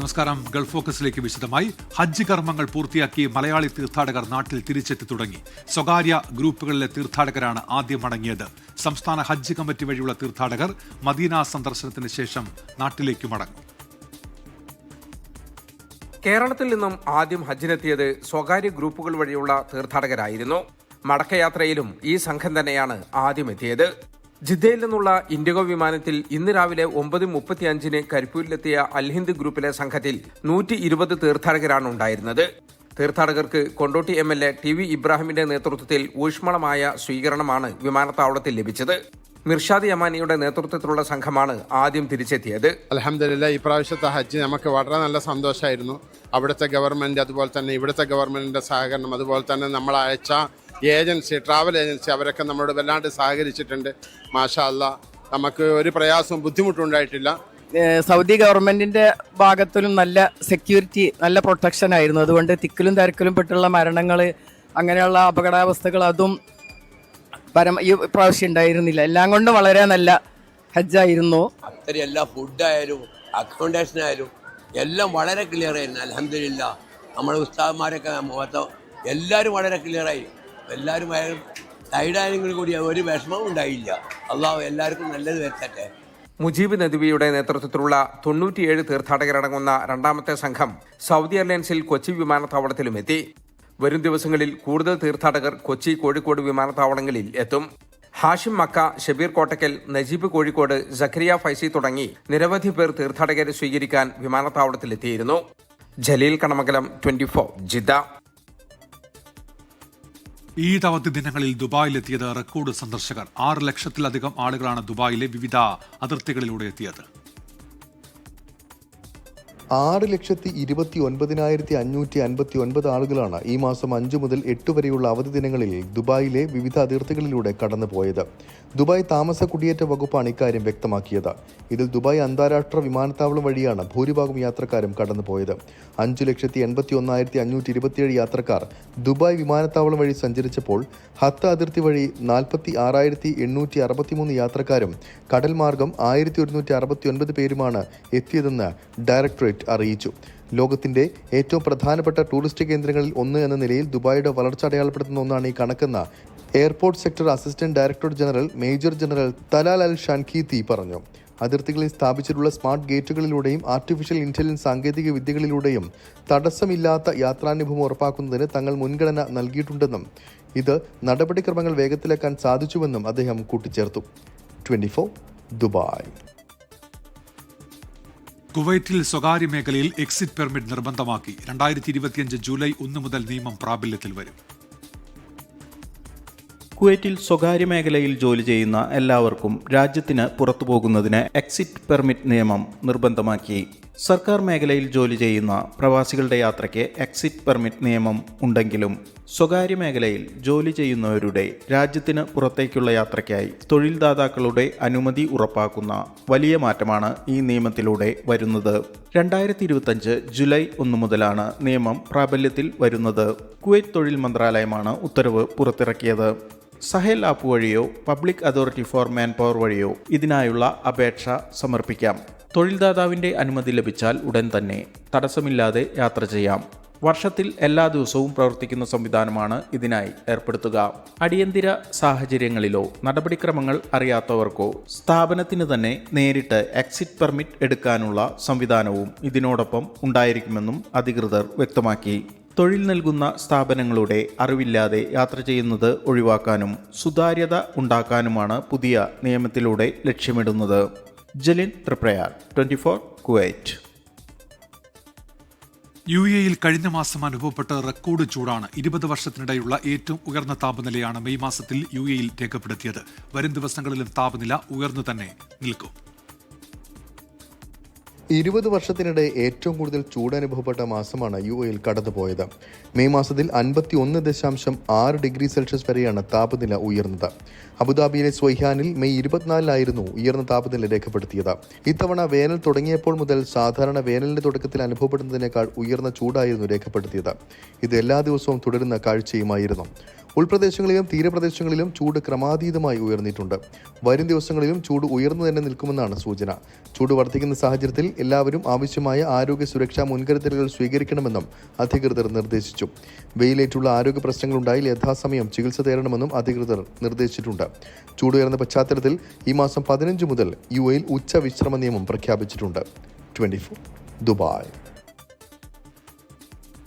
നമസ്കാരം. ഗൾഫ് ഫോക്കസിലേക്ക് വിശദമായി. ഹജ്ജ് കർമ്മങ്ങൾ പൂർത്തിയാക്കി മലയാളി തീർത്ഥാടകർ നാട്ടിൽ തിരിച്ചെത്തി തുടങ്ങി. സ്വകാര്യ ഗ്രൂപ്പുകളിലെ തീർത്ഥാടകരാണ് ആദ്യം മടങ്ങിയത്. സംസ്ഥാന ഹജ്ജ് കമ്മിറ്റി വഴിയുള്ള തീർത്ഥാടകർ മദീന സന്ദർശനത്തിന് ശേഷം നാട്ടിലേക്ക് മടങ്ങും. കേരളത്തിൽ നിന്നും ആദ്യം ഹജ്ജിനെത്തിയത് സ്വകാര്യ ഗ്രൂപ്പുകൾ വഴിയുള്ള തീർത്ഥാടകരായിരുന്നു. മടക്കയാത്രയിലും ഈ സംഘം തന്നെയാണ് ആദ്യം എത്തിയത്. ജിദ്ദയിൽ നിന്നുള്ള ഇൻഡിഗോ വിമാനത്തിൽ ഇന്ന് രാവിലെ 9:35 കരിപ്പൂരിലെത്തിയ അൽഹിന്ദ് ഗ്രൂപ്പിലെ സംഘത്തിൽ 120 തീർത്ഥാടകരാണ് ഉണ്ടായിരുന്നത്. തീർത്ഥാടകർക്ക് കൊണ്ടോട്ടി MLA TV ഇബ്രാഹിമിന്റെ നേതൃത്വത്തിൽ ഊഷ്മളമായ സ്വീകരണമാണ് വിമാനത്താവളത്തിൽ ലഭിച്ചത്. മിർഷാദ് യമാനിയുടെ നേതൃത്വത്തിലുള്ള സംഘമാണ് ആദ്യം തിരിച്ചെത്തിയത്. അൽഹംദുലില്ലാ, ഇപ്രാവശ്യത്തെ ഹജ്ജ് നമുക്ക് വളരെ നല്ല സന്തോഷമായിരുന്നു. അവിടുത്തെ ഗവൺമെന്റ്, അതുപോലെ തന്നെ ഇവിടുത്തെ ഗവൺമെന്റിന്റെ സഹകരണം, അതുപോലെ തന്നെ നമ്മൾ അയച്ച ഏജൻസി, ട്രാവൽ ഏജൻസി, അവരൊക്കെ നമ്മളോട് വല്ലാണ്ട് സഹകരിച്ചിട്ടുണ്ട്. മാഷാ അല്ലാഹ്, നമുക്ക് ഒരു പ്രയാസവും ബുദ്ധിമുട്ടും ഉണ്ടായിട്ടില്ല. സൗദി ഗവൺമെന്റിന്റെ ഭാഗത്തിലും നല്ല സെക്യൂരിറ്റി, നല്ല പ്രൊട്ടക്ഷൻ ആയിരുന്നു. അതുകൊണ്ട് തിക്കിലും തിരക്കിലും പെട്ടുള്ള മരണങ്ങൾ, അങ്ങനെയുള്ള അപകടാവസ്ഥകൾ അതും ഈ പ്രാവശ്യം ഉണ്ടായിരുന്നില്ല. എല്ലാം കൊണ്ടും വളരെ നല്ല ഹജ്ജായിരുന്നു. അത്രയും എല്ലാ ഫുഡായാലും അക്കോമഡേഷൻ ആയാലും എല്ലാം വളരെ ക്ലിയർ ആയിരുന്നു. അൽഹംദുലില്ലാ, നമ്മുടെ ഉസ്താദന്മാരൊക്കെ മൊത്തം എല്ലാവരും വളരെ ക്ലിയറായി. എല്ലാവരും ടൈഡായെങ്കിലും കൂടി ഒരു വിഷമവും ഉണ്ടായില്ല. അള്ളാഹു എല്ലാവർക്കും നല്ലത് വരുത്തട്ടെ. മുജീബ് നദ്വിയുടെ നേതൃത്വത്തിലുള്ള 97 തീർത്ഥാടകരടങ്ങുന്ന രണ്ടാമത്തെ സംഘം സൗദി എയർലൈൻസിൽ കൊച്ചി വിമാനത്താവളത്തിലും എത്തി. വരും ദിവസങ്ങളിൽ കൂടുതൽ തീർത്ഥാടകർ കൊച്ചി, കോഴിക്കോട് വിമാനത്താവളങ്ങളിൽ എത്തും. ഹാഷിം മക്ക, ഷബീർ കോട്ടക്കൽ, നജീബ് കോഴിക്കോട്, സഖരിയ ഫൈസി തുടങ്ങി നിരവധി പേർ തീർത്ഥാടകരെ സ്വീകരിക്കാൻ വിമാനത്താവളത്തിലെത്തിയിരുന്നു. ജലീൽ കണമംഗലം, 24 ജിദ്ദ. ഈദ് അവധി ദിനങ്ങളിൽ ദുബായിലെത്തിയത് റെക്കോർഡ് സന്ദർശകർ. 6 ലക്ഷത്തിലധികം ആളുകളാണ് ദുബായിലെ വിവിധ അതിർത്തികളിലൂടെ എത്തിയത്. 6,29,559 ആളുകളാണ് ഈ മാസം 5 മുതൽ 8 വരെയുള്ള അവധി ദിനങ്ങളിൽ ദുബായിലെ വിവിധ അതിർത്തികളിലൂടെ കടന്നുപോയത്. ദുബായ് താമസ കുടിയേറ്റ വകുപ്പാണ് ഇക്കാര്യം വ്യക്തമാക്കിയത്. ഇതിൽ ദുബായ് അന്താരാഷ്ട്ര വിമാനത്താവളം വഴിയാണ് ഭൂരിഭാഗം യാത്രക്കാരും കടന്നുപോയത്. 5,81,527 യാത്രക്കാർ ദുബായ് വിമാനത്താവളം വഴി സഞ്ചരിച്ചപ്പോൾ ഹത്ത അതിർത്തി വഴി 46,863 യാത്രക്കാരും കടൽ മാർഗം 1,169 പേരുമാണ് എത്തിയതെന്ന് ഡയറക്ടറേറ്റ് അറിയിച്ചു. ലോകത്തിന്റെ ഏറ്റവും പ്രധാനപ്പെട്ട ടൂറിസ്റ്റ് കേന്ദ്രങ്ങളിൽ ഒന്ന് എന്ന നിലയിൽ ദുബായിയുടെ വളർച്ച അടയാളപ്പെടുത്തുന്ന ഒന്നാണ് ഈ കണക്കെന്ന് airport sector assistant director general major general Talal Al Shanqeeti പറഞ്ഞു. അതിർത്തികളിൽ സ്ഥാപിച്ചിട്ടുള്ള സ്മാർട്ട് ഗേറ്റുകളിലൂടെയും ആർട്ടിഫിഷ്യൽ ഇന്റലിജൻസ് സാങ്കേതിക വിദ്യകളിലൂടെയും തടസ്സമില്ലാത്ത യാത്രാനുഭവം ഉറപ്പാക്കുന്നതിന് തങ്ങൾ മുൻഗണന നൽകിയിട്ടുണ്ടെന്നും ഇത് നടപടിക്രമങ്ങൾ വേഗത്തിലാക്കാൻ സാധിച്ചുവെന്നും അദ്ദേഹം കൂട്ടിച്ചേർത്തു. 24 ദുബായ്. കുവൈറ്റിൽ സ്വകാര്യ മേഖലയിൽ എക്സിറ്റ് പെർമിറ്റ് നിർബന്ധമാക്കി. 2025 ജൂലൈ 1 മുതൽ നിയമം പ്രാബല്യത്തിൽ വരും. കുവൈറ്റിൽ സ്വകാര്യ മേഖലയിൽ ജോലി ചെയ്യുന്ന എല്ലാവർക്കും രാജ്യത്തിന് പുറത്തു പോകുന്നതിന് എക്സിറ്റ് പെർമിറ്റ് നിയമം നിർബന്ധമാക്കി. സർക്കാർ മേഖലയിൽ ജോലി ചെയ്യുന്ന പ്രവാസികളുടെ യാത്രയ്ക്ക് എക്സിറ്റ് പെർമിറ്റ് നിയമം ഉണ്ടെങ്കിലും സ്വകാര്യ മേഖലയിൽ ജോലി ചെയ്യുന്നവരുടെ രാജ്യത്തിന് പുറത്തേക്കുള്ള യാത്രയ്ക്കായി തൊഴിൽദാതാക്കളുടെ അനുമതി ഉറപ്പാക്കുന്ന വലിയ മാറ്റമാണ് ഈ നിയമത്തിലൂടെ വരുന്നത്. 2025 ജൂലൈ 1 മുതലാണ് നിയമം പ്രാബല്യത്തിൽ വരുന്നത്. കുവൈറ്റ് തൊഴിൽ മന്ത്രാലയമാണ് ഉത്തരവ് പുറത്തിറക്കിയത്. സഹേൽ ആപ്പ് വഴിയോ public authority four man power വഴിയോ ഇതിനായുള്ള അപേക്ഷ സമർപ്പിക്കാം. തൊഴിൽദാതാവിൻ്റെ അനുമതി ലഭിച്ചാൽ ഉടൻ തന്നെ തടസ്സമില്ലാതെ യാത്ര ചെയ്യാം. വർഷത്തിൽ എല്ലാ ദിവസവും പ്രവർത്തിക്കുന്ന സംവിധാനമാണ് ഇതിനായി ഏർപ്പെടുത്തുക. അടിയന്തര സാഹചര്യങ്ങളിലോ നടപടിക്രമങ്ങൾ അറിയാത്തവർക്കോ സ്ഥാപനത്തിന് തന്നെ നേരിട്ട് എക്സിറ്റ് പെർമിറ്റ് എടുക്കാനുള്ള സംവിധാനവും ഇതിനോടൊപ്പം ഉണ്ടായിരിക്കുമെന്നും അധികൃതർ വ്യക്തമാക്കി. തൊഴിൽ നൽകുന്ന സ്ഥാപനങ്ങളുടെ അറിവില്ലാതെ യാത്ര ചെയ്യുന്നത് ഒഴിവാക്കാനും സുതാര്യത ഉണ്ടാക്കാനുമാണ് പുതിയ നിയമത്തിലൂടെ ലക്ഷ്യമിടുന്നത്. ജലിൻ ത്രിപ്രയാർ, 24 കുവൈറ്റ്. UAE കഴിഞ്ഞ മാസം അനുഭവപ്പെട്ട റെക്കോർഡ് ചൂടാണ്. 20 വർഷത്തിനിടെയുള്ള ഏറ്റവും ഉയർന്ന താപനിലയാണ് മെയ് മാസത്തിൽ UAE രേഖപ്പെടുത്തിയത്. വരും ദിവസങ്ങളിലും താപനില ഉയർന്നു തന്നെ നിൽക്കും. 20 വർഷത്തിനിടെ ഏറ്റവും കൂടുതൽ ചൂട് അനുഭവപ്പെട്ട മാസമാണ് UAE കടന്നുപോയത്. മെയ് മാസത്തിൽ 51.6 ഡിഗ്രി സെൽഷ്യസ് വരെയാണ് താപനില ഉയർന്നത്. അബുദാബിയിലെ സ്വൈഹാനിൽ മെയ് 24-നായിരുന്നു ഉയർന്ന താപനില രേഖപ്പെടുത്തിയത്. ഇത്തവണ വേനൽ തുടങ്ങിയപ്പോൾ മുതൽ സാധാരണ വേനലിന്റെ തുടക്കത്തിൽ അനുഭവപ്പെടുന്നതിനേക്കാൾ ഉയർന്ന ചൂടായിരുന്നു രേഖപ്പെടുത്തിയത്. ഇത് എല്ലാ ദിവസവും തുടരുന്ന കാഴ്ചയുമായിരുന്നു. ഉൾപ്രദേശങ്ങളിലും തീരപ്രദേശങ്ങളിലും ചൂട് ക്രമാതീതമായി ഉയർന്നിട്ടുണ്ട്. വരും ദിവസങ്ങളിലും ചൂട് ഉയർന്നു തന്നെ നിൽക്കുമെന്നാണ് സൂചന. ചൂട് വർദ്ധിക്കുന്ന സാഹചര്യത്തിൽ എല്ലാവരും ആവശ്യമായ ആരോഗ്യ സുരക്ഷാ മുൻകരുതലുകൾ സ്വീകരിക്കണമെന്നും അധികൃതർ നിർദ്ദേശിച്ചു. വെയിലേറ്റുള്ള ആരോഗ്യ പ്രശ്നങ്ങളുണ്ടായാൽ യഥാസമയം ചികിത്സ തേടണമെന്നും അധികൃതർ നിർദ്ദേശിച്ചിട്ടുണ്ട്. ചൂടുയർന്ന പശ്ചാത്തലത്തിൽ ഈ മാസം 15 മുതൽ UAE ഉച്ച വിശ്രമ നിയമം പ്രഖ്യാപിച്ചിട്ടുണ്ട്. 24 ദുബായ്.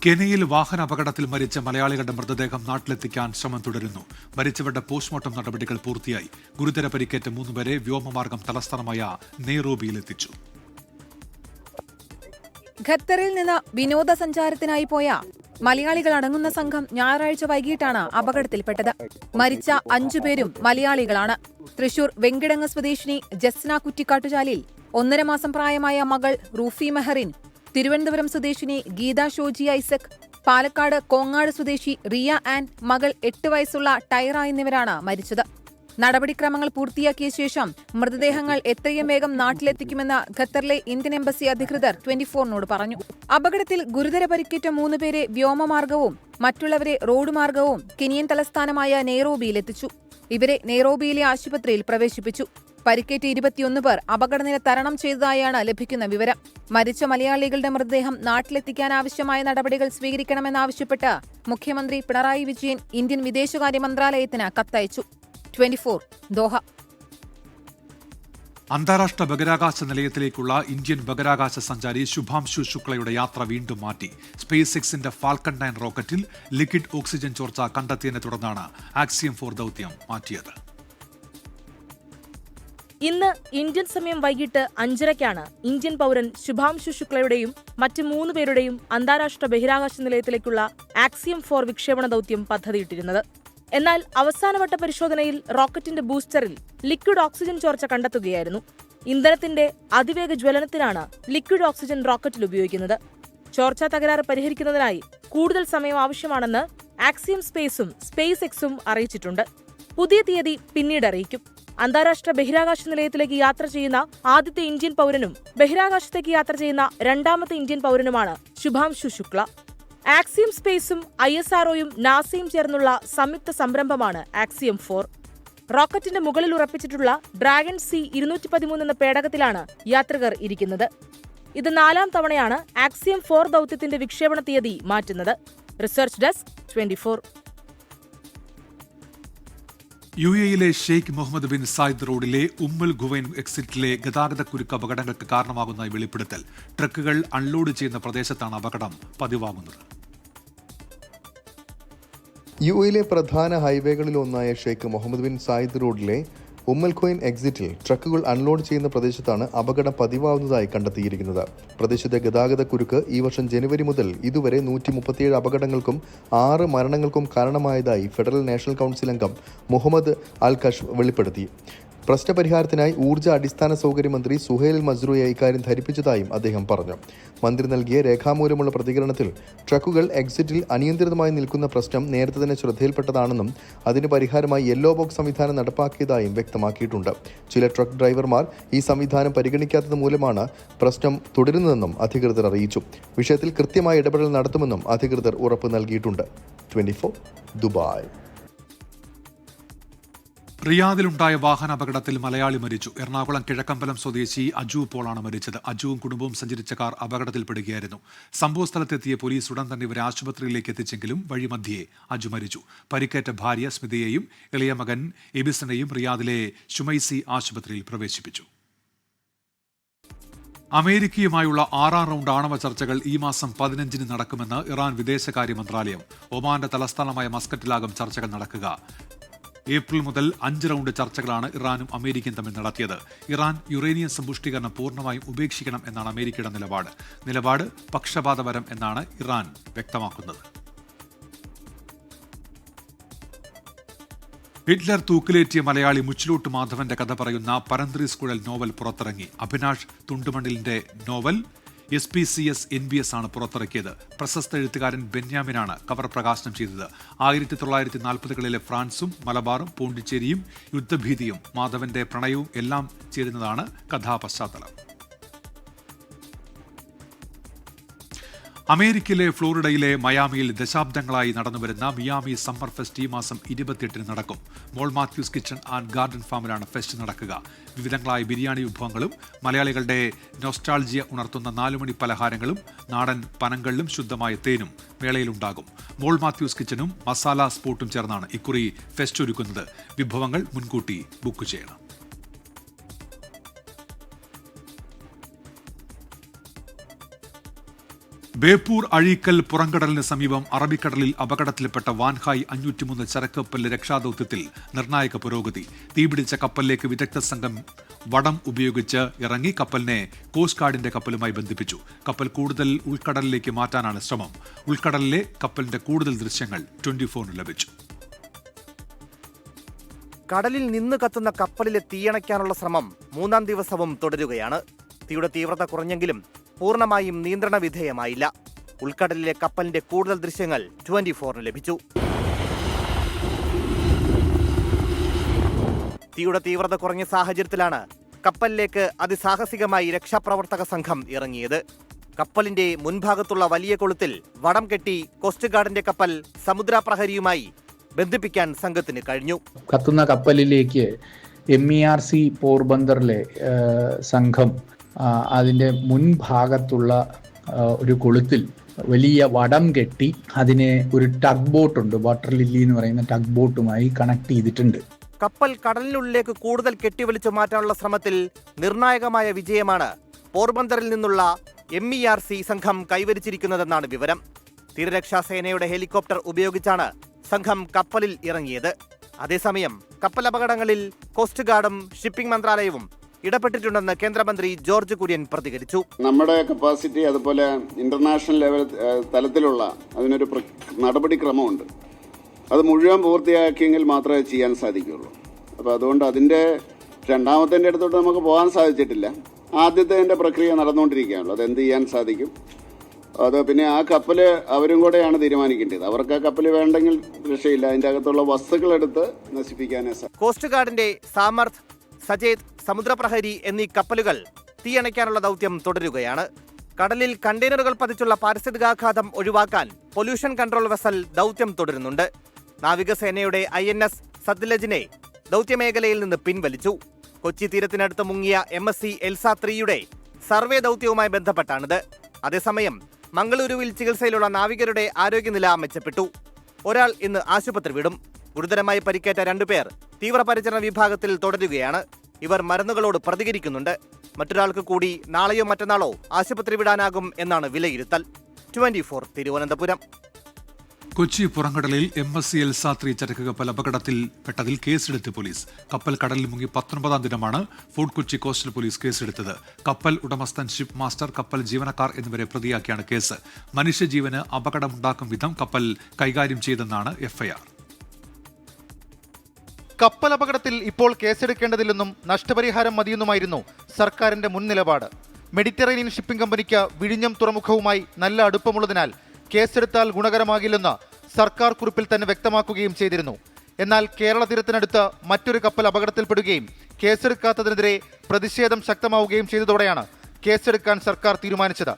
കെനിയയിൽ വാഹന അപകടത്തിൽ മരിച്ച മലയാളികളുടെ മൃതദേഹം നാട്ടിലെത്തിക്കാൻ ശ്രമം തുടരുന്നു. മരിച്ചവരുടെ പോസ്റ്റ്മോർട്ടം നടപടികൾ പൂർത്തിയായി. ഗുരുതര പരിക്കേറ്റ 3 പേരെ വ്യോമമാർഗം തലസ്ഥാനമായ നെയ്റോബിയിലെത്തിച്ചു. ഖത്തറിൽ നിന്ന് വിനോദസഞ്ചാരത്തിനായി പോയ മലയാളികൾ അടങ്ങുന്ന സംഘം ഞായറാഴ്ച വൈകിട്ടാണ് അപകടത്തിൽപ്പെട്ടത്. മരിച്ച 5 പേരും മലയാളികളാണ്. തൃശൂർ വെങ്കിടങ്ങ് സ്വദേശിനി ജസ്ന കുറ്റിക്കാട്ടുചാലിൽ 1.5 മാസം പ്രായമായ മകൾ റൂഫി മെഹറിൻ, തിരുവനന്തപുരം സ്വദേശിനി ഗീത ഷോജി ഐസക്, പാലക്കാട് കോങ്ങാട് സ്വദേശി റിയ ആൻ, മകൾ 8 വയസ്സുള്ള ടൈറ എന്നിവരാണ് മരിച്ചത്. നടപടിക്രമങ്ങൾ പൂർത്തിയാക്കിയ ശേഷം മൃതദേഹങ്ങൾ എത്രയും വേഗം നാട്ടിലെത്തിക്കുമെന്ന് ഖത്തറിലെ ഇന്ത്യൻ എംബസി അധികൃതർ 24നോട് പറഞ്ഞു. അപകടത്തിൽ ഗുരുതര പരിക്കേറ്റ 3 പേരെ വ്യോമമാർഗവും മറ്റുള്ളവരെ റോഡ് മാർഗവും കെനിയൻ തലസ്ഥാനമായ നെയ്റോബിയിലെത്തിച്ചു. ഇവരെ നെയ്റോബിയിലെ ആശുപത്രിയിൽ പ്രവേശിപ്പിച്ചു. പരിക്കേറ്റ 21 പേർ അപകടനില തരണം ചെയ്തതായാണ് ലഭിക്കുന്ന വിവരം. മരിച്ച മലയാളികളുടെ മൃതദേഹം നാട്ടിലെത്തിക്കാൻ ആവശ്യമായ നടപടികൾ സ്വീകരിക്കണമെന്നാവശ്യപ്പെട്ട് മുഖ്യമന്ത്രി പിണറായി വിജയൻ ഇന്ത്യൻ വിദേശകാര്യ മന്ത്രാലയത്തിന് കത്തയച്ചു. 24 ദോഹ. അന്താരാഷ്ട്ര ബഹിരാകാശ നിലയത്തിലേക്കുള്ള ഇന്ത്യൻ ബഹിരാകാശ സഞ്ചാരി ശുഭാംശു ശുക്ലയുടെ യാത്ര വീണ്ടും മാറ്റി. സ്പേസ് എക്സിന്റെ ഫാൽക്കൺ 9 റോക്കറ്റിൽ ലിക്വിഡ് ഓക്സിജൻ ചോർച്ച കണ്ടെത്തിയതിനെ തുടർന്നാണ് ആക്സിയം 4 ദൌത്യം മാറ്റിയത്. ഇന്ന് ഇന്ത്യൻ സമയം വൈകിട്ട് 5:30-ക്കാണ് ഇന്ത്യൻ പൗരൻ ശുഭാംശു ശുക്ലയുടെയും മറ്റ് 3 പേരുടെയും അന്താരാഷ്ട്ര ബഹിരാകാശ നിലയത്തിലേക്കുള്ള ആക്സിയം 4 വിക്ഷേപണ ദൌത്യം പദ്ധതിയിട്ടിരുന്നത്. എന്നാൽ അവസാനവട്ട പരിശോധനയിൽ റോക്കറ്റിന്റെ ബൂസ്റ്ററിൽ ലിക്വിഡ് ഓക്സിജൻ ചോർച്ച കണ്ടെത്തുകയായിരുന്നു. ഇന്ധനത്തിന്റെ അതിവേഗ ജ്വലനത്തിനാണ് ലിക്വിഡ് ഓക്സിജൻ റോക്കറ്റിൽ ഉപയോഗിക്കുന്നത്. ചോർച്ച തകരാറ് പരിഹരിക്കുന്നതിനായി കൂടുതൽ സമയം ആവശ്യമാണെന്ന് ആക്സിയം സ്പേസും സ്പേസ് എക്സും അറിയിച്ചിട്ടുണ്ട്. പുതിയ തീയതി പിന്നീട് അറിയിക്കും. അന്താരാഷ്ട്ര ബഹിരാകാശ നിലയത്തിലേക്ക് യാത്ര ചെയ്യുന്ന ആദ്യത്തെ ഇന്ത്യൻ പൗരനും ബഹിരാകാശത്തേക്ക് യാത്ര ചെയ്യുന്ന 2ാമത്തെ ഇന്ത്യൻ പൗരനുമാണ് ശുഭാംശു ശുക്ല. ആക്സിയം സ്പേസും ISROയും നാസയും ചേർന്നുള്ള സംയുക്ത സംരംഭമാണ് ആക്സിയം 4. റോക്കറ്റിന്റെ മുകളിൽ ഉറപ്പിച്ചിട്ടുള്ള ഡ്രാഗൺ C-213 എന്ന പേടകത്തിലാണ് യാത്രികർ ഇരിക്കുന്നത്. ഇത് 4ാം തവണയാണ് ആക്സിയം 4 ദൌത്യത്തിന്റെ വിക്ഷേപണ തീയതി മാറ്റുന്നത്. Research desk 24. UAE-യിലെ ഷെയ്ഖ് മുഹമ്മദ് ബിൻ സായിദ് റോഡിലെ ഉമ്മുൽ ഖുവൈൻ എക്സിറ്റിലെ ഗതാഗതക്കുരുക്ക് അപകടങ്ങൾക്ക് കാരണമാകുന്ന വെളിപ്പെടുത്തൽ. ട്രക്കുകൾ അൺലോഡ് ചെയ്യുന്ന പ്രദേശത്താണ് അപകടം പതിവാകുന്നത്. UAE-യിലെ പ്രധാന ഹൈവേകളിൽ ഒന്നായ ഷെയ്ഖ് മുഹമ്മദ് ബിൻ സായിദ് റോഡിലെ ഉമ്മുൽ ഖുവൈൻ എക്സിറ്റിൽ ട്രക്കുകൾ അൺലോഡ് ചെയ്യുന്ന പ്രദേശത്താണ് അപകടം പതിവാകുന്നതായി കണ്ടെത്തിയിരിക്കുന്നത്. പ്രദേശത്തെ ഗതാഗതക്കുരുക്ക് ഈ വർഷം ജനുവരി മുതൽ ഇതുവരെ 137 അപകടങ്ങൾക്കും 6 മരണങ്ങൾക്കും കാരണമായതായി ഫെഡറൽ നാഷണൽ കൗൺസിൽ അംഗം മുഹമ്മദ് അൽ കഷ് വെളിപ്പെടുത്തി. പ്രശ്നപരിഹാരത്തിനായി ഊർജ്ജ അടിസ്ഥാന സൗകര്യ മന്ത്രി സുഹൈൽ മസ്റൂയെ ഇക്കാര്യം ധരിപ്പിച്ചതായും അദ്ദേഹം പറഞ്ഞു. മന്ത്രി നൽകിയ രേഖാമൂലമുള്ള പ്രതികരണത്തിൽ ട്രക്കുകൾ എക്സിറ്റിൽ അനിയന്ത്രിതമായി നിൽക്കുന്ന പ്രശ്നം നേരത്തെ തന്നെ ശ്രദ്ധയിൽപ്പെട്ടതാണെന്നും അതിന് പരിഹാരമായി യെല്ലോ ബോക്സ് സംവിധാനം നടപ്പാക്കിയതായും വ്യക്തമാക്കിയിട്ടുണ്ട്. ചില ട്രക്ക് ഡ്രൈവർമാർ ഈ സംവിധാനം പരിഗണിക്കാത്തത് മൂലമാണ് പ്രശ്നം തുടരുന്നതെന്നും അധികൃതർ അറിയിച്ചു. വിഷയത്തിൽ കൃത്യമായ ഇടപെടൽ നടത്തുമെന്നും അധികൃതർ ഉറപ്പ് നൽകിയിട്ടുണ്ട്. 24 ദുബായ്. റിയാദിലുണ്ടായ വാഹനാപകടത്തിൽ മലയാളി മരിച്ചു. എറണാകുളം കിഴക്കമ്പലം സ്വദേശി അജു പോളാണ് മരിച്ചത്. അജുവും കുടുംബവും സഞ്ചരിച്ച കാർ അപകടത്തിൽപ്പെടുകയായിരുന്നു. സംഭവസ്ഥലത്തെത്തിയ പോലീസ് ഉടൻ തന്നെ ഇവരെ ആശുപത്രിയിലേക്ക് എത്തിച്ചെങ്കിലും വഴിമധ്യേ അജു മരിച്ചു. പരിക്കേറ്റ ഭാര്യ സ്മിതയെയും ഇളയ മകൻ എബിസിനെയും റിയാദിലെ ഷുമൈസി ആശുപത്രിയിൽ പ്രവേശിപ്പിച്ചു. അമേരിക്കയുമായുള്ള 6ാം റൗണ്ട് ആണവ ചർച്ചകൾ ഈ മാസം 15-ന് നടക്കുമെന്ന് ഇറാൻ വിദേശകാര്യ മന്ത്രാലയം. ഒമാന്റെ തലസ്ഥാനമായ മസ്കറ്റിലാകും ചർച്ചകൾ നടക്കുക. ഏപ്രിൽ മുതൽ 5 റൗണ്ട് ചർച്ചകളാണ് ഇറാനും അമേരിക്കയും തമ്മിൽ നടത്തിയത്. ഇറാൻ യുറേനിയം സമ്പുഷ്ടീകരണം പൂർണ്ണമായും ഉപേക്ഷിക്കണം എന്നാണ് അമേരിക്കയുടെ നിലപാട് പക്ഷപാതപരം എന്നാണ് ഇറാൻ വ്യക്തമാക്കുന്നത്. ഹിറ്റ്ലർ തൂക്കിലേറ്റിയ മലയാളി മുച്ചിലോട്ട് മാധവന്റെ കഥ പറയുന്ന പരന്ത്രി സ്കുഴൽ നോവൽ പുറത്തിറങ്ങി. അഭിനാഷ് തുണ്ടുമണിലിന്റെ നോവൽ SPCS NBS ആണ് പുറത്തിറക്കിയത്. പ്രശസ്ത എഴുത്തുകാരൻ ബെന്യാമിനാണ് കവർ പ്രകാശനം ചെയ്തത്. 1940-കളിലെ ഫ്രാൻസും മലബാറും പോണ്ടിച്ചേരിയും യുദ്ധഭീതിയും മാധവന്റെ പ്രണയവും എല്ലാം ചേരുന്നതാണ് കഥാപശ്ചാത്തലം. അമേരിക്കയിലെ ഫ്ലോറിഡയിലെ മയാമിയിൽ ദശാബ്ദങ്ങളായി നടന്നുവരുന്ന മിയാമി സമ്മർ ഫെസ്റ്റ് ഈ മാസം 28-ന് നടക്കും. Mall Mathews kitchen and garden ഫാമിലാണ് ഫെസ്റ്റ് നടക്കുക. വിവിധങ്ങളായ ബിരിയാണി വിഭവങ്ങളും മലയാളികളുടെ നൊസ്റ്റാൾജിയ ഉണർത്തുന്ന 4 മണി പലഹാരങ്ങളും നാടൻ പനങ്ങളിലും ശുദ്ധമായ തേനും മേളയിലുണ്ടാകും. മോൾ മാത്യൂസ് കിച്ചണും മസാല സ്പോട്ടും ചേർന്നാണ് ഇക്കുറി ഫെസ്റ്റ് ഒരുക്കുന്നത്. വിഭവങ്ങൾ മുൻകൂട്ടി ബുക്ക് ചെയ്യണം. ബേപ്പൂർ അഴീക്കൽ പുറംകടലിന് സമീപം അറബിക്കടലിൽ അപകടത്തിൽപ്പെട്ട വാൻഹായ് 503 ചരക്ക് കപ്പലിലെ രക്ഷാദൌത്യത്തിൽ നിർണായക പുരോഗതി. തീപിടിച്ച കപ്പലിലേക്ക് വിദഗ്ധ സംഘം വടം ഉപയോഗിച്ച് ഇറങ്ങി കപ്പലിനെ കോസ്റ്റ് ഗാർഡിന്റെ കപ്പലുമായി ബന്ധിപ്പിച്ചു. കപ്പൽ കൂടുതൽ ഉൾക്കടലിലേക്ക് മാറ്റാനാണ് ശ്രമം. ഉൾക്കടലിലെ കപ്പലിന്റെ കൂടുതൽ ദൃശ്യങ്ങൾ 24 ലഭിച്ചു. കടലിൽ നിന്ന് കത്തുന്ന കപ്പലിലെ തീയണയ്ക്കാനുള്ള ശ്രമം 3-ാം ദിവസവും തുടരുകയാണ്. തീയുടെ തീവ്രത കുറഞ്ഞെങ്കിലും പൂർണ്ണമായും നിയന്ത്രണ വിധേയമായില്ല. ഉൾക്കടലിലെ കപ്പലിന്റെ കൂടുതൽ ദൃശ്യങ്ങൾ 24 ലഭിച്ചു. തീയുടെ തീവ്രത കുറഞ്ഞ സാഹചര്യത്തിലാണ് കപ്പലിലേക്ക് അതിസാഹസികമായി രക്ഷാപ്രവർത്തക സംഘം ഇറങ്ങിയത്. കപ്പലിന്റെ മുൻഭാഗത്തുള്ള വലിയ കൊളുത്തിൽ വടം കെട്ടി കോസ്റ്റ് ഗാർഡിന്റെ കപ്പൽ സമുദ്രപ്രഹരിയുമായി ബന്ധിപ്പിക്കാൻ സംഘത്തിന് കഴിഞ്ഞു. കത്തുന്ന കപ്പലിലേക്ക് MERC പോർബന്ദറിലെ സംഘം അതിൻ്റെ മുൻഭാഗത്തുള്ള ഒരു കൊളുത്തിൽ വലിയ വടം കെട്ടി അതിനെ ഒരു ടഗ് ബോട്ടുണ്ട്, വാട്ടർ ലില്ലി എന്ന് പറയുന്ന ടഗ് ബോട്ടുമായി കണക്ട് ചെയ്തിട്ടുണ്ട്. കപ്പൽ കടലിനുള്ളിലേക്ക് കൂടുതൽ കെട്ടിവലിച്ചു മാറ്റാനുള്ള ശ്രമത്തിൽ നിർണായകമായ വിജയമാണ് പോർബന്തറിൽ നിന്നുള്ള MERC സംഘം കൈവരിച്ചിരിക്കുന്നതെന്നാണ് വിവരം. തീരരക്ഷാസേനയുടെ ഹെലികോപ്റ്റർ ഉപയോഗിച്ചാണ് സംഘം കപ്പലിൽ ഇറങ്ങിയത്. അതേസമയം കപ്പൽ അപകടങ്ങളിൽ കോസ്റ്റ് ഗാർഡും ഷിപ്പിംഗ് മന്ത്രാലയവും ഇടപെട്ടിട്ടുണ്ടെന്ന് കേന്ദ്രമന്ത്രി ജോർജ് കുര്യൻ പ്രതികരിച്ചു. നമ്മുടെ കപ്പാസിറ്റി അതുപോലെ ഇന്റർനാഷണൽ ലെവൽ തലത്തിലുള്ള അതിനൊരു നടപടിക്രമമുണ്ട്. അത് മുഴുവൻ പൂർത്തിയാക്കിയെങ്കിൽ മാത്രമേ ചെയ്യാൻ സാധിക്കുകയുള്ളൂ. അപ്പോൾ അതുകൊണ്ട് അതിൻ്റെ രണ്ടാമത്തെ അടുത്തോട്ട് നമുക്ക് പോകാൻ സാധിച്ചിട്ടില്ല. ആദ്യത്തെ പ്രക്രിയ നടന്നുകൊണ്ടിരിക്കുകയാണല്ലോ. അതെന്ത് ചെയ്യാൻ സാധിക്കും, അത് പിന്നെ ആ കപ്പൽ അവരും കൂടെയാണ് തീരുമാനിക്കേണ്ടത്. അവർക്ക് ആ കപ്പൽ വേണ്ടെങ്കിൽ രക്ഷയില്ല. അതിൻ്റെ അകത്തുള്ള വസ്തുക്കളെടുത്ത് നശിപ്പിക്കാനേ സാധിക്കും. കോസ്റ്റ് ഗാർഡിന്റെ സാമർഥ്, സജേത്, സമുദ്രപ്രഹരി എന്നീ കപ്പലുകൾ തീയണയ്ക്കാനുള്ള ദൗത്യം തുടരുകയാണ്. കടലിൽ കണ്ടെയ്നറുകൾ പതിച്ചുള്ള പാരിസ്ഥിതികാഘാതം ഒഴിവാക്കാൻ പൊല്യൂഷൻ കൺട്രോൾ വെസൽ ദൗത്യം തുടരുന്നുണ്ട്. നാവികസേനയുടെ INS സത്ലജിനെ ദൗത്യമേഖലയിൽ നിന്ന് പിൻവലിച്ചു. കൊച്ചി തീരത്തിനടുത്ത് മുങ്ങിയ MSC എൽസ 3യുടെ സർവേ ദൗത്യവുമായി ബന്ധപ്പെട്ടാണിത്. അതേസമയം മംഗളൂരുവിൽ ചികിത്സയിലുള്ള നാവികരുടെ ആരോഗ്യനില മെച്ചപ്പെട്ടു. ഒരാൾ ഇന്ന് ആശുപത്രി വിടും. ഗുരുതരമായി പരിക്കേറ്റ 2 പേർ തീവ്രപരിചരണ വിഭാഗത്തിൽ തുടരുകയാണ്. ഇവർ മരുന്നുകളോട് പ്രതികരിക്കുന്നുണ്ട്. മറ്റൊരാൾക്ക് കൂടി നാളെയോ മറ്റന്നാളോ ആശുപത്രി വിടാനാകും എന്നാണ് വിലയിരുത്തൽ. 24 തിരുവനന്തപുരം. കൊച്ചി പുറംകടലിൽ MSC എൽസ 3 ചരക്ക് കപ്പൽ അപകടത്തിൽപ്പെട്ടതിൽ കേസെടുത്ത് പോലീസ്. കപ്പൽ കടലിൽ മുങ്ങി 19-ാം ദിനമാണ് ഫോർട്ട് കൊച്ചി കോസ്റ്റൽ പോലീസ് കേസെടുത്തത്. കപ്പൽ ഉടമസ്ഥൻ, ഷിപ്പ് മാസ്റ്റർ, കപ്പൽ ജീവനക്കാർ എന്നിവരെ പ്രതിയാക്കിയാണ് കേസ്. മനുഷ്യജീവന് അപകടമുണ്ടാക്കും വിധം കപ്പൽ കൈകാര്യം ചെയ്തെന്നാണ് FIR. കപ്പൽ അപകടത്തിൽ ഇപ്പോൾ കേസെടുക്കേണ്ടതില്ലെന്നും നഷ്ടപരിഹാരം മതിയെന്നുമായിരുന്നു സർക്കാരിന്റെ മുൻ നിലപാട്. മെഡിറ്ററേനിയൻ ഷിപ്പിംഗ് കമ്പനിക്ക് വിഴിഞ്ഞം തുറമുഖവുമായി നല്ല അടുപ്പമുള്ളതിനാൽ കേസെടുത്താൽ ഗുണകരമാകില്ലെന്ന് സർക്കാർ കുറിപ്പിൽ തന്നെ വ്യക്തമാക്കുകയും ചെയ്തിരുന്നു. എന്നാൽ കേരള തീരത്തിനടുത്ത് മറ്റൊരു കപ്പൽ അപകടത്തിൽപ്പെടുകയും കേസെടുക്കാത്തതിനെതിരെ പ്രതിഷേധം ശക്തമാവുകയും ചെയ്തതോടെയാണ് കേസെടുക്കാൻ സർക്കാർ തീരുമാനിച്ചത്.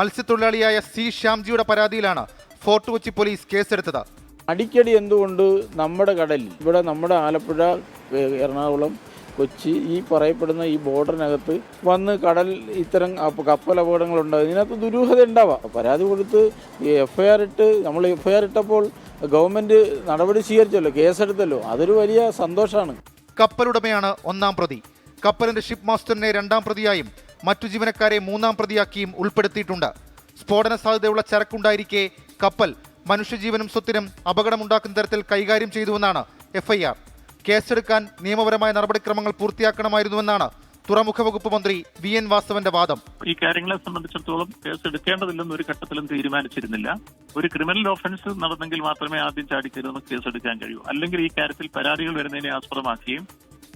മത്സ്യത്തൊഴിലാളിയായ C. ശ്യാംജിയുടെ പരാതിയിലാണ് ഫോർട്ട് കൊച്ചി പോലീസ് കേസെടുത്തത്. അടിക്കടി എന്തുകൊണ്ട് നമ്മുടെ കടലിൽ, ഇവിടെ നമ്മുടെ ആലപ്പുഴ, എറണാകുളം, കൊച്ചി ഈ പറയപ്പെടുന്ന ഈ ബോർഡറിനകത്ത് വന്ന് കടൽ ഇത്തരം കപ്പൽ അപകടങ്ങളുണ്ടാകും. ഇതിനകത്ത് ദുരൂഹത ഉണ്ടാവാം. പരാതി കൊടുത്ത് FIR ഇട്ട്, നമ്മൾ FIR ഇട്ടപ്പോൾ ഗവൺമെൻറ് നടപടി സ്വീകരിച്ചല്ലോ, കേസെടുത്തല്ലോ. അതൊരു വലിയ സന്തോഷമാണ്. കപ്പലുടമയാണ് 1-ാം പ്രതി. കപ്പലിന്റെ ഷിപ്പ് മാസ്റ്ററിനെ 2-ാം പ്രതിയായും മറ്റു ജീവനക്കാരെ 3-ാം പ്രതിയാക്കിയും ഉൾപ്പെടുത്തിയിട്ടുണ്ട്. സ്ഫോടന സാധ്യതയുള്ള ചരക്കുണ്ടായിരിക്കെ കപ്പൽ മനുഷ്യജീവനും സ്വത്തിനും അപകടമുണ്ടാക്കുന്ന തരത്തിൽ കൈകാര്യം ചെയ്തുവെന്നാണ് FIR. കേസെടുക്കാൻ നിയമപരമായ നടപടിക്രമങ്ങൾ പൂർത്തിയാക്കണമായിരുന്നുവെന്നാണ് തുറമുഖ വകുപ്പ് മന്ത്രി VN വാസവന്റെ വാദം. ഈ കാര്യങ്ങളെ സംബന്ധിച്ചിടത്തോളം കേസ് എടുക്കേണ്ടതില്ലെന്ന് ഒരു ഘട്ടത്തിലും തീരുമാനിച്ചിരുന്നില്ല. ഒരു ക്രിമിനൽ ഓഫൻസ് നടന്നെങ്കിൽ മാത്രമേ ആദ്യം ചാടിക്കരുതെന്ന് കേസെടുക്കാൻ കഴിയൂ. അല്ലെങ്കിൽ ഈ കാര്യത്തിൽ പരാതികൾ വരുന്നതിനെ ആസ്പദമാക്കിയും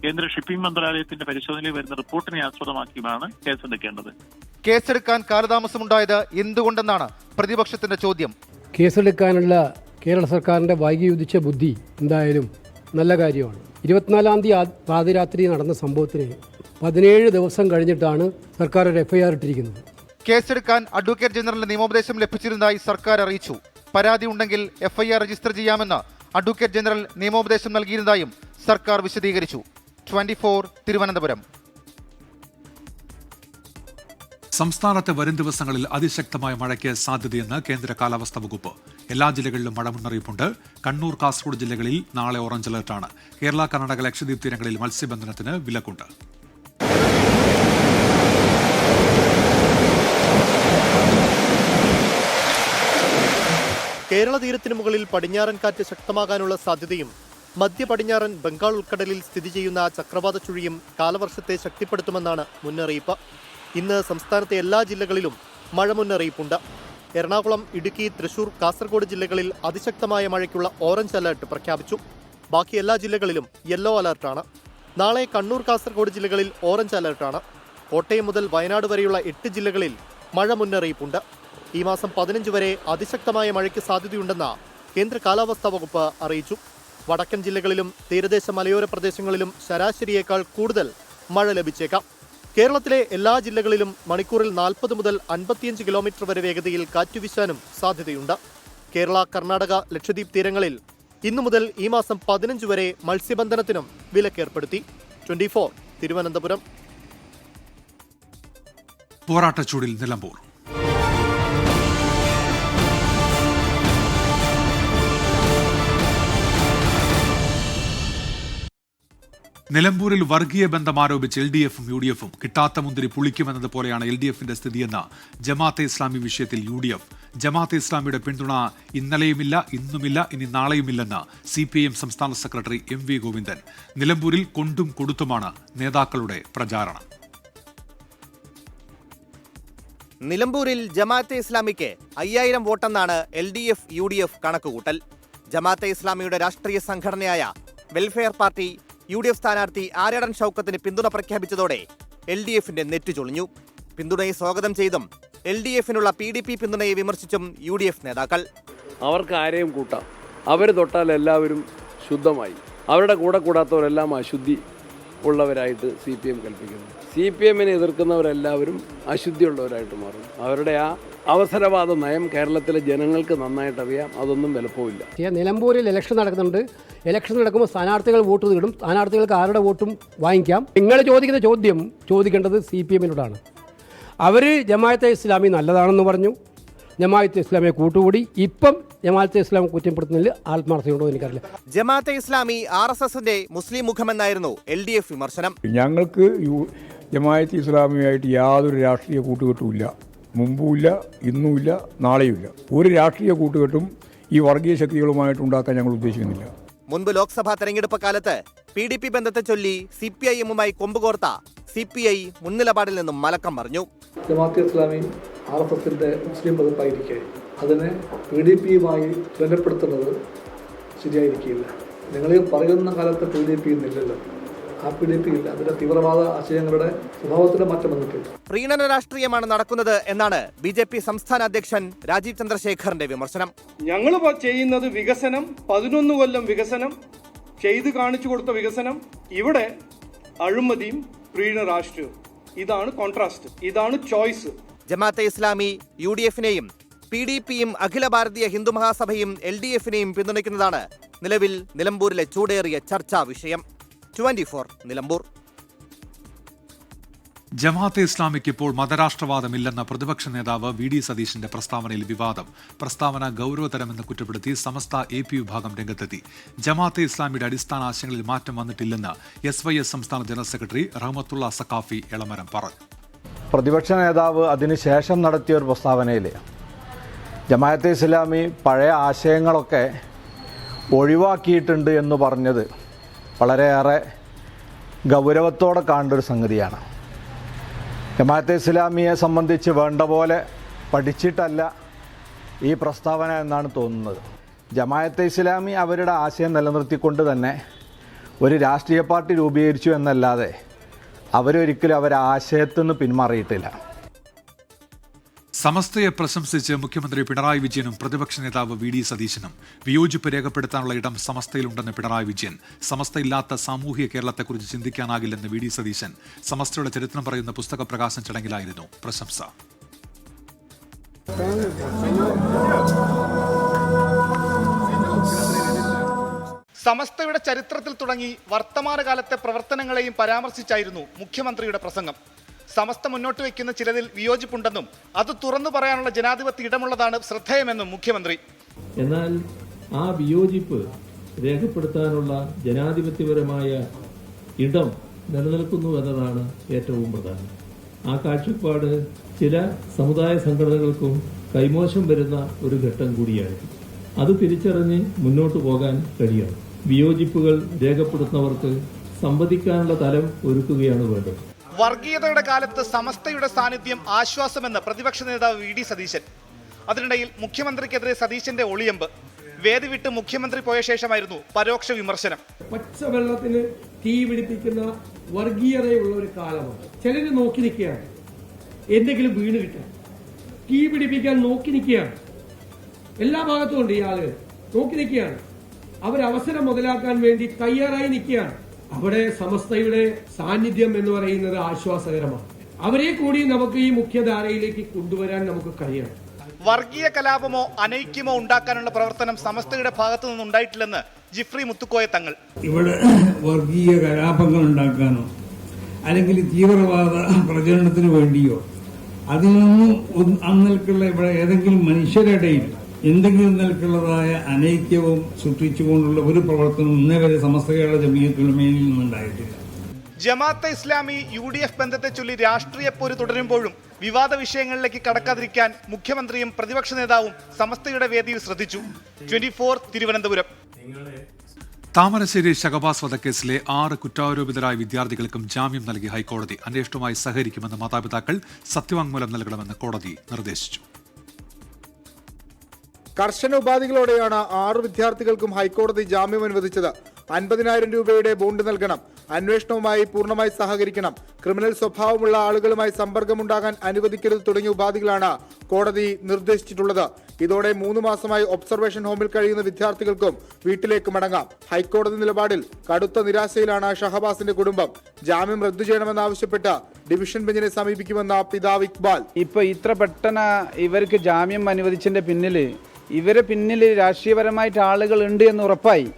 കേന്ദ്ര ഷിപ്പിംഗ് മന്ത്രാലയത്തിന്റെ പരിശോധനയിൽ വരുന്ന റിപ്പോർട്ടിനെ ആസ്പദമാക്കിയുമാണ് കേസെടുക്കേണ്ടത്. കേസെടുക്കാൻ കാലതാമസമുണ്ടായത് എന്തുകൊണ്ടെന്നാണ് പ്രതിപക്ഷത്തിന്റെ ചോദ്യം. കേസെടുക്കാനുള്ള കേരള സർക്കാരിൻ്റെ വൈകിയുദിച്ച ബുദ്ധി എന്തായാലും നല്ല കാര്യമാണ്. 24-ാം തീയതി പാതിരാത്രി നടന്ന സംഭവത്തിന് 17 ദിവസം കഴിഞ്ഞിട്ടാണ് സർക്കാർ ഒരു FIR ഇട്ടിരിക്കുന്നത്. കേസെടുക്കാൻ അഡ്വക്കേറ്റ് ജനറലിന്റെ നിയമോപദേശം ലഭിച്ചിരുന്നതായി സർക്കാർ അറിയിച്ചു. പരാതി ഉണ്ടെങ്കിൽ FIR രജിസ്റ്റർ ചെയ്യാമെന്ന് അഡ്വക്കേറ്റ് ജനറൽ നിയമോപദേശം നൽകിയിരുന്നതായും സർക്കാർ വിശദീകരിച്ചു. 24 തിരുവനന്തപുരം. സംസ്ഥാനത്ത് വരും ദിവസങ്ങളിൽ അതിശക്തമായ മഴയ്ക്ക് സാധ്യതയെന്ന് കേന്ദ്ര കാലാവസ്ഥാ വകുപ്പ്. എല്ലാ ജില്ലകളിലും മഴ മുന്നറിയിപ്പുണ്ട്. കണ്ണൂർ, കാസർഗോഡ് ജില്ലകളിൽ നാളെ ഓറഞ്ച് അലർട്ടാണ്. കേരള, കർണാടക, ലക്ഷദ്വീപ് തീരങ്ങളിൽ മത്സ്യബന്ധനത്തിന് വിലക്കുണ്ട്. കേരള തീരത്തിന് മുകളിൽ പടിഞ്ഞാറൻ കാറ്റ് ശക്തമാകാനുള്ള സാധ്യതയും മധ്യ പടിഞ്ഞാറൻ ബംഗാൾ ഉൾക്കടലിൽ സ്ഥിതി ചെയ്യുന്ന ചക്രവാത ചുഴിയും കാലവർഷത്തെ ശക്തിപ്പെടുത്തുമെന്നാണ് മുന്നറിയിപ്പ്. ഇന്ന് സംസ്ഥാനത്തെ എല്ലാ ജില്ലകളിലും മഴ മുന്നറിയിപ്പുണ്ട്. എറണാകുളം, ഇടുക്കി, തൃശൂർ, കാസർഗോഡ് ജില്ലകളിൽ അതിശക്തമായ മഴയ്ക്കുള്ള ഓറഞ്ച് അലർട്ട് പ്രഖ്യാപിച്ചു. ബാക്കി എല്ലാ ജില്ലകളിലും യെല്ലോ അലർട്ടാണ്. നാളെ കണ്ണൂർ, കാസർഗോഡ് ജില്ലകളിൽ ഓറഞ്ച് അലർട്ടാണ്. കോട്ടയം മുതൽ വയനാട് വരെയുള്ള 8 ജില്ലകളിൽ മഴ മുന്നറിയിപ്പുണ്ട്. ഈ മാസം 15 വരെ അതിശക്തമായ മഴയ്ക്ക് സാധ്യതയുണ്ടെന്ന് കേന്ദ്ര കാലാവസ്ഥാ വകുപ്പ് അറിയിച്ചു. വടക്കൻ ജില്ലകളിലും തീരദേശ മലയോര പ്രദേശങ്ങളിലും ശരാശരിയേക്കാൾ കൂടുതൽ മഴ ലഭിച്ചേക്കാം. കേരളത്തിലെ എല്ലാ ജില്ലകളിലും മണിക്കൂറിൽ 40 മുതൽ 55 കിലോമീറ്റർ വരെ വേഗതയിൽ കാറ്റുവീശാനും സാധ്യതയുണ്ട്. കേരള, കർണാടക, ലക്ഷദ്വീപ് തീരങ്ങളിൽ ഇന്നു മുതൽ ഈ മാസം 15 വരെ മത്സ്യബന്ധനത്തിനും വിലക്കേർപ്പെടുത്തി. 24 തിരുവനന്തപുരം. പോരാട്ടച്ചൂടിൽ നിലമ്പൂർ. നിലമ്പൂരിൽ വർഗീയ ബന്ധം ആരോപിച്ച് LDF-ഉം UDF-ഉം കിട്ടാത്ത മുന്തിരി പുളിക്കുമെന്നത് പോലെയാണ് LDF-ന്റെ സ്ഥിതിയെന്ന ജമാഅത്തെ ഇസ്ലാമി വിഷയത്തിൽ UDF. ജമാഅത്തെ ഇസ്ലാമിയുടെ പിന്തുണ ഇന്നലെയുമില്ല, ഇന്നുമില്ല, ഇനി നാളെയുമില്ലെന്ന് CPIM സംസ്ഥാന സെക്രട്ടറി MV ഗോവിന്ദൻ. നിലമ്പൂരിൽ കൊണ്ടും കൊടുത്തുമാണ് നേതാക്കളുടെ പ്രചാരണം. നിലമ്പൂരിൽ ജമാഅത്തെ ഇസ്ലാമിക്ക് 5000 വോട്ടെന്നാണ് LDF UDF കണക്കുകൂട്ടൽ. ജമാഅത്തെ ഇസ്ലാമിയുടെ രാഷ്ട്രീയ സംഘടനയായ വെൽഫെയർ പാർട്ടി UDF സ്ഥാനാർത്ഥി ആര്യടൻ ഷൗക്കത്തിന് പിന്തുണ പ്രഖ്യാപിച്ചതോടെ LDF-ന്റെ നെറ്റ് ചൊളിഞ്ഞു. പിന്തുണയെ സ്വാഗതം ചെയ്തും LDF-നുള്ള PDP പിന്തുണയെ വിമർശിച്ചും UDF നേതാക്കൾ. അവർക്ക് ആരെയും കൂട്ടാം, അവർ തൊട്ടാൽ എല്ലാവരും ശുദ്ധമായി, അവരുടെ കൂടെ കൂടാത്തവരെല്ലാം അശുദ്ധി ഉള്ളവരായിട്ട് CPM കൽപ്പിക്കുന്നു. CPM-നെ എതിർക്കുന്നവരെല്ലാവരും അശുദ്ധിയുള്ളവരായിട്ട് മാറും. അവരുടെ ആ അവസരവാദ നയം കേരളത്തിലെ ജനങ്ങൾക്ക് നന്നായിട്ട് അറിയാം. അതൊന്നും വിലപ്പോവില്ല. നിലമ്പൂരിൽ ഇലക്ഷൻ നടക്കുന്നുണ്ട്. ഇലക്ഷൻ നടക്കുമ്പോൾ സ്ഥാനാർത്ഥികൾ വോട്ട് നേടും. സ്ഥാനാർത്ഥികൾക്ക് ആരുടെ വോട്ടും വാങ്ങിക്കാം. നിങ്ങൾ ചോദിക്കുന്ന ചോദ്യം ചോദിക്കേണ്ടത് CPM-നോടാണ്. അവർ ജമാഅത്തെ ഇസ്ലാമി നല്ലതാണെന്ന് പറഞ്ഞു, ജമാഅത്തെ ഇസ്ലാമിയെ കൂട്ടുകൂടി. ഇപ്പം ജമാഅത്തെ ഇസ്ലാമി കുറ്റപ്പെടുത്തുന്നതിൽ ആത്മാർത്ഥതയുണ്ടോ എനിക്കറിയില്ല. ജമാഅത്തെ ഇസ്ലാമി RSS-ന്റെ മുസ്ലിം മുഖമെന്നായിരുന്നു LDF വിമർശനം. ഞങ്ങൾക്ക് ജമാഅത്തെ ഇസ്ലാമിയായിട്ട് യാതൊരു രാഷ്ട്രീയ കൂട്ടുകെട്ടുമില്ല. മുമ്പുമില്ല, ഇന്നുമില്ല, നാളെയുമില്ല. ഒരു രാഷ്ട്രീയ കൂട്ടുകെട്ടും ഈ വർഗീയ ശക്തികളുമായിട്ട് ഉണ്ടാക്കാൻ ഞങ്ങൾ ഉദ്ദേശിക്കുന്നില്ല. മുൻപ് ലോക്സഭാ തെരഞ്ഞെടുപ്പ് കാലത്ത് PDP ബന്ധത്തെ ചൊല്ലി CPIM-ഉമായി കൊമ്പുകോർത്ത CPI മുൻനിലപാടിൽ നിന്നും മലക്കം മറിഞ്ഞു. ജമാഅത്തെ ഇസ്ലാമി RSS-ന്റെ മുസ്ലിം പതിപ്പായിരിക്കെ അതിനെ PDP-യുമായി ബന്ധപ്പെടുത്തുന്നത് ശരിയായിരിക്കില്ല. നിങ്ങൾ പറയുന്ന കാലത്ത് PDP ഇന്നില്ലല്ലോ. ആ PDP ഇല്ല. അതിന്റെ തീവ്രവാദ ആശയങ്ങളുടെ സ്വഭാവത്തിന്റെ മാറ്റം വന്നിട്ടുണ്ട്. പ്രീണന രാഷ്ട്രീയമാണ് നടക്കുന്നത് എന്നാണ് BJP സംസ്ഥാന അധ്യക്ഷൻ രാജീവ് ചന്ദ്രശേഖറിന്റെ വിമർശനം. ഞങ്ങൾ ചെയ്യുന്നത് വികസനം, 11 കൊല്ലം വികസനം ചെയ്ത് കാണിച്ചു കൊടുത്ത വികസനം, ഇവിടെ അഴിമതിയും പ്രീണന രാഷ്ട്രീയവും. ഇതാണ് കോൺട്രാസ്റ്റ്, ഇതാണ് ചോയ്സ്. ജമാഅത്തെ ഇസ്ലാമി UDF-നെയും PDP-യും അഖില ഭാരതീയ ഹിന്ദു മഹാസഭയും LDF-നെയും പിന്തുണയ്ക്കുന്നതാണ് നിലവിൽ നിലമ്പൂരിലെ ചൂടേറിയ ചർച്ചാ വിഷയം. 24 നിലമ്പൂർ. ജമാഅത്തെ ഇസ്ലാമിക്ക് ഇപ്പോൾ മതരാഷ്ട്രവാദമില്ലെന്ന പ്രതിപക്ഷ നേതാവ് VD സതീശന്റെ പ്രസ്താവനയിൽ വിവാദം. പ്രസ്താവന ഗൗരവതരമെന്ന് കുറ്റപ്പെടുത്തി സമസ്ത AP വിഭാഗം രംഗത്തെത്തി. ജമാഅത്തെ ഇസ്ലാമിയുടെ അടിസ്ഥാന ആശയങ്ങളിൽ മാറ്റം വന്നിട്ടില്ലെന്ന് SYS സംസ്ഥാന ജനറൽ സെക്രട്ടറി റഹ്മത്തുള്ള സഖാഫി എളമരം പറഞ്ഞു. പ്രതിപക്ഷ നേതാവ് അതിനുശേഷം നടത്തിയ ഒരു പ്രസ്താവനയിൽ ജമാഅത്തെ ഇസ്ലാമി പഴയ ആശയങ്ങളൊക്കെ ഒഴിവാക്കിയിട്ടുണ്ട് എന്ന് പറഞ്ഞത് വളരെയേറെ ഗൗരവത്തോടെ കാണേണ്ട ഒരു സംഗതിയാണ്. ജമാഅത്തെ ഇസ്ലാമിയെ സംബന്ധിച്ച് വേണ്ട പോലെ പഠിച്ചിട്ടല്ല ഈ പ്രസ്താവന എന്നാണ് തോന്നുന്നത്. ജമാഅത്തെ ഇസ്ലാമി അവരുടെ ആശയം നിലനിർത്തിക്കൊണ്ട് തന്നെ ഒരു രാഷ്ട്രീയ പാർട്ടി രൂപീകരിച്ചു എന്നല്ലാതെ അവരൊരിക്കലും അവരുടെ ആശയത്തിൽ നിന്ന് പിന്മാറിയിട്ടില്ല. സമസ്തയെ പ്രശംസിച്ച് മുഖ്യമന്ത്രി പിണറായി വിജയനും പ്രതിപക്ഷ നേതാവ് VD സതീശനും വിയോജിപ്പ് രേഖപ്പെടുത്താനുള്ള ഇടം സമസ്തയിലുണ്ടെന്ന് പിണറായി വിജയൻ. സമസ്തയില്ലാത്ത സാമൂഹിക കേരളത്തെക്കുറിച്ച് ചിന്തിക്കാനാകില്ലെന്ന് VD സതീശൻ. സമസ്തയുടെ ചരിത്രം പറയുന്ന പുസ്തക പ്രകാശന ചടങ്ങിലായിരുന്നു പ്രശംസ. സമസ്തയുടെ ചരിത്രത്തിൽ തുടങ്ങി വർത്തമാനകാലത്തെ പ്രവർത്തനങ്ങളെയും പരാമർശിച്ചായിരുന്നു മുഖ്യമന്ത്രിയുടെ പ്രസംഗം. സമസ്ത മുന്നോട്ട് വയ്ക്കുന്ന ചിലതിൽ വിയോജിപ്പുണ്ടെന്നും അത് തുറന്നു പറയാനുള്ള ജനാധിപത്യ ഇടമുള്ളതാണ് ശ്രദ്ധേയമെന്നും മുഖ്യമന്ത്രി. എന്നാൽ ആ വിയോജിപ്പ് രേഖപ്പെടുത്താനുള്ള ജനാധിപത്യപരമായ ഇടം നിലനിൽക്കുന്നു എന്നതാണ് ഏറ്റവും പ്രധാനം. ആ കാഴ്ചപ്പാട് ചില സമുദായ സംഘടനകൾക്കും കൈമോശം വരുന്ന ഒരു ഘട്ടം കൂടിയാണ്. അത് തിരിച്ചറിഞ്ഞ് മുന്നോട്ട് പോകാൻ കഴിയണം. വിയോജിപ്പുകൾ രേഖപ്പെടുത്തുന്നവർക്ക് സംവദിക്കാനുള്ള തലം ഒരുക്കുകയാണ് വേണ്ടത്. വർഗീയതയുടെ കാലത്ത് സമസ്തയുടെ സാന്നിധ്യം ആശ്വാസമെന്ന് പ്രതിപക്ഷ നേതാവ് വി ഡി സതീശൻ. അതിനിടയിൽ മുഖ്യമന്ത്രിക്കെതിരെ സതീശന്റെ ഒളിയമ്പ്. വേദി വിട്ട് മുഖ്യമന്ത്രി പോയ ശേഷമായിരുന്നു പരോക്ഷ വിമർശനം. പച്ചവെള്ളത്തിന് തീ പിടിപ്പിക്കുന്ന വർഗീയതയുള്ള ഒരു കാലമാണ്. ചിലര് നോക്കി നിൽക്കുകയാണ്, എന്തെങ്കിലും വീണ് കിട്ടാൻ തീ പിടിപ്പിക്കാൻ നോക്കി നിൽക്കുകയാണ്. എല്ലാ ഭാഗത്തും ഉണ്ട് ഈ ആളുകൾ നോക്കി നിൽക്കുകയാണ്. അവരവസരം മുതലാക്കാൻ വേണ്ടി തയ്യാറായി നിൽക്കുകയാണ്. അവിടെ സമസ്തയുടെ സാന്നിധ്യം എന്ന് പറയുന്നത് ആശ്വാസകരമാണ്. അവരെ കൂടി നമുക്ക് ഈ മുഖ്യധാരയിലേക്ക് കൊണ്ടുവരാൻ നമുക്ക് കഴിയണം. വർഗീയ കലാപമോ അനൈക്യമോ ഉണ്ടാക്കാനുള്ള പ്രവർത്തനം സമസ്തയുടെ ഭാഗത്തു നിന്നുണ്ടായിട്ടില്ലെന്ന് ജിഫ്രി മുത്തുക്കോയ തങ്ങൾ. ഇവിടെ വർഗീയ കലാപങ്ങൾ ഉണ്ടാക്കാനോ അല്ലെങ്കിൽ തീവ്രവാദ പ്രചരണത്തിന് വേണ്ടിയോ അതിൽ നിന്നും അന്നൽക്കുള്ള ഇവിടെ ഏതെങ്കിലും മനുഷ്യരുടെ എന്തെങ്കിലും നിലക്കുള്ളതായ അനൈക്യവും സൃഷ്ടിച്ചുകൊണ്ടുള്ള ഒരു പ്രവർത്തനം ഇന്നേ വരെ സമസ്ത കേരള ജമീയത്തുൽ ഉലമയിൽ നിന്നുണ്ടായിട്ടില്ല. ജമാഅത്തെ ഇസ്ലാമി UDF ബന്ധത്തെ ചൊല്ലി രാഷ്ട്രീയ പോര് തുടരുമ്പോഴും വിവാദ വിഷയങ്ങളിലേക്ക് കടക്കാതിരിക്കാൻ മുഖ്യമന്ത്രിയും പ്രതിപക്ഷ നേതാവും സമസ്തയുടെ വേദിയിൽ ശ്രദ്ധിച്ചു. 24 തിരുവനന്തപുരം. താമരശ്ശേരി ഷഹബാസ് വധക്കേസിലെ 6 കുറ്റാരോപിതരായ വിദ്യാർത്ഥികൾക്കും ജാമ്യം നൽകി ഹൈക്കോടതി. അന്വേഷണവുമായി സഹകരിക്കുമെന്ന് മാതാപിതാക്കൾ സത്യവാങ്മൂലം നൽകണമെന്ന് കോടതി നിർദ്ദേശിച്ചു. കർശന ഉപാധികളോടെയാണ് 6 വിദ്യാർത്ഥികൾക്കും ഹൈക്കോടതി ജാമ്യം അനുവദിച്ചത്. 50,000 രൂപയുടെ ബോണ്ട് നൽകണം, അന്വേഷണവുമായി പൂർണ്ണമായി സഹകരിക്കണം, ക്രിമിനൽ സ്വഭാവമുള്ള ആളുകളുമായി സമ്പർക്കമുണ്ടാകാൻ അനുവദിക്കരുത് തുടങ്ങിയ ഉപാധികളാണ് കോടതി നിർദ്ദേശിച്ചിട്ടുള്ളത്. ഇതോടെ 3 മാസമായി ഒബ്സർവേഷൻ ഹോമിൽ കഴിയുന്ന വിദ്യാർത്ഥികൾക്കും വീട്ടിലേക്ക് മടങ്ങാം. ഹൈക്കോടതി നിലപാടിൽ കടുത്ത നിരാശയിലാണ് ഷഹബാസിന്റെ കുടുംബം. ജാമ്യം റദ്ദു ചെയ്യണമെന്നാവശ്യപ്പെട്ട് ഡിവിഷൻ ബെഞ്ചിനെ സമീപിക്കുമെന്ന പിതാവ് ഇക്ബാൽ. ഇപ്പൊ ഇത്ര പെട്ടെന്ന് ഇവർക്ക് ജാമ്യം അനുവദിച്ചതിന്റെ ഇവരെ പിന്നിൽ രാഷ്ട്രീയപരമായിട്ട് ആളുകൾ ഉണ്ട് എന്ന് ഉറപ്പായി.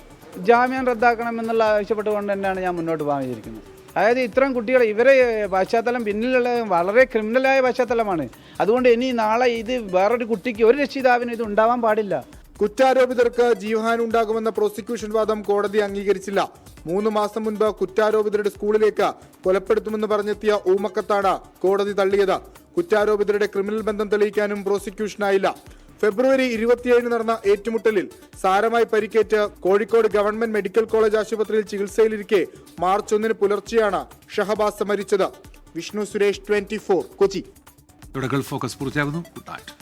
ജാമ്യം റദ്ദാക്കണമെന്നുള്ള ആവശ്യപ്പെട്ടുകൊണ്ട് തന്നെയാണ് ഞാൻ മുന്നോട്ട് പോകാൻ വിചാരിക്കുന്നത്. അതായത് ഇത്തരം കുട്ടികളെ ഇവരെ പശ്ചാത്തലം പിന്നിലുള്ള വളരെ ക്രിമിനലായ പശ്ചാത്തലമാണ്. അതുകൊണ്ട് ഇനി നാളെ ഇത് വേറൊരു കുട്ടിക്ക് ഒരു രക്ഷിതാവിനും ഇത് ഉണ്ടാവാൻ പാടില്ല. കുറ്റാരോപിതർക്ക് ജീവഹാനി ഉണ്ടാകുമെന്ന പ്രോസിക്യൂഷൻ വാദം കോടതി അംഗീകരിച്ചില്ല. 3 മാസം മുൻപ് കുറ്റാരോപിതരുടെ സ്കൂളിലേക്ക് കൊലപ്പെടുത്തുമെന്ന് പറഞ്ഞെത്തിയ ഊമക്കത്താണ് കോടതി തള്ളിയത്. കുറ്റാരോപിതരുടെ ക്രിമിനൽ ബന്ധം തെളിയിക്കാനും പ്രോസിക്യൂഷനായില്ല. ഫെബ്രുവരി 27 നടന്ന ഏറ്റുമുട്ടലിൽ സാരമായി പരിക്കേറ്റ് കോഴിക്കോട് ഗവൺമെന്റ് മെഡിക്കൽ കോളേജ് ആശുപത്രിയിൽ ചികിത്സയിലിരിക്കെ മാർച്ച് 1 പുലർച്ചെയാണ് ഷഹബാസ് മരിച്ചത്. വിഷ്ണു സുരേഷ്, 24 കൊച്ചി. ഗൾഫ് ഫോക്കസ് പൂർത്തിയാകുന്നു. Good night.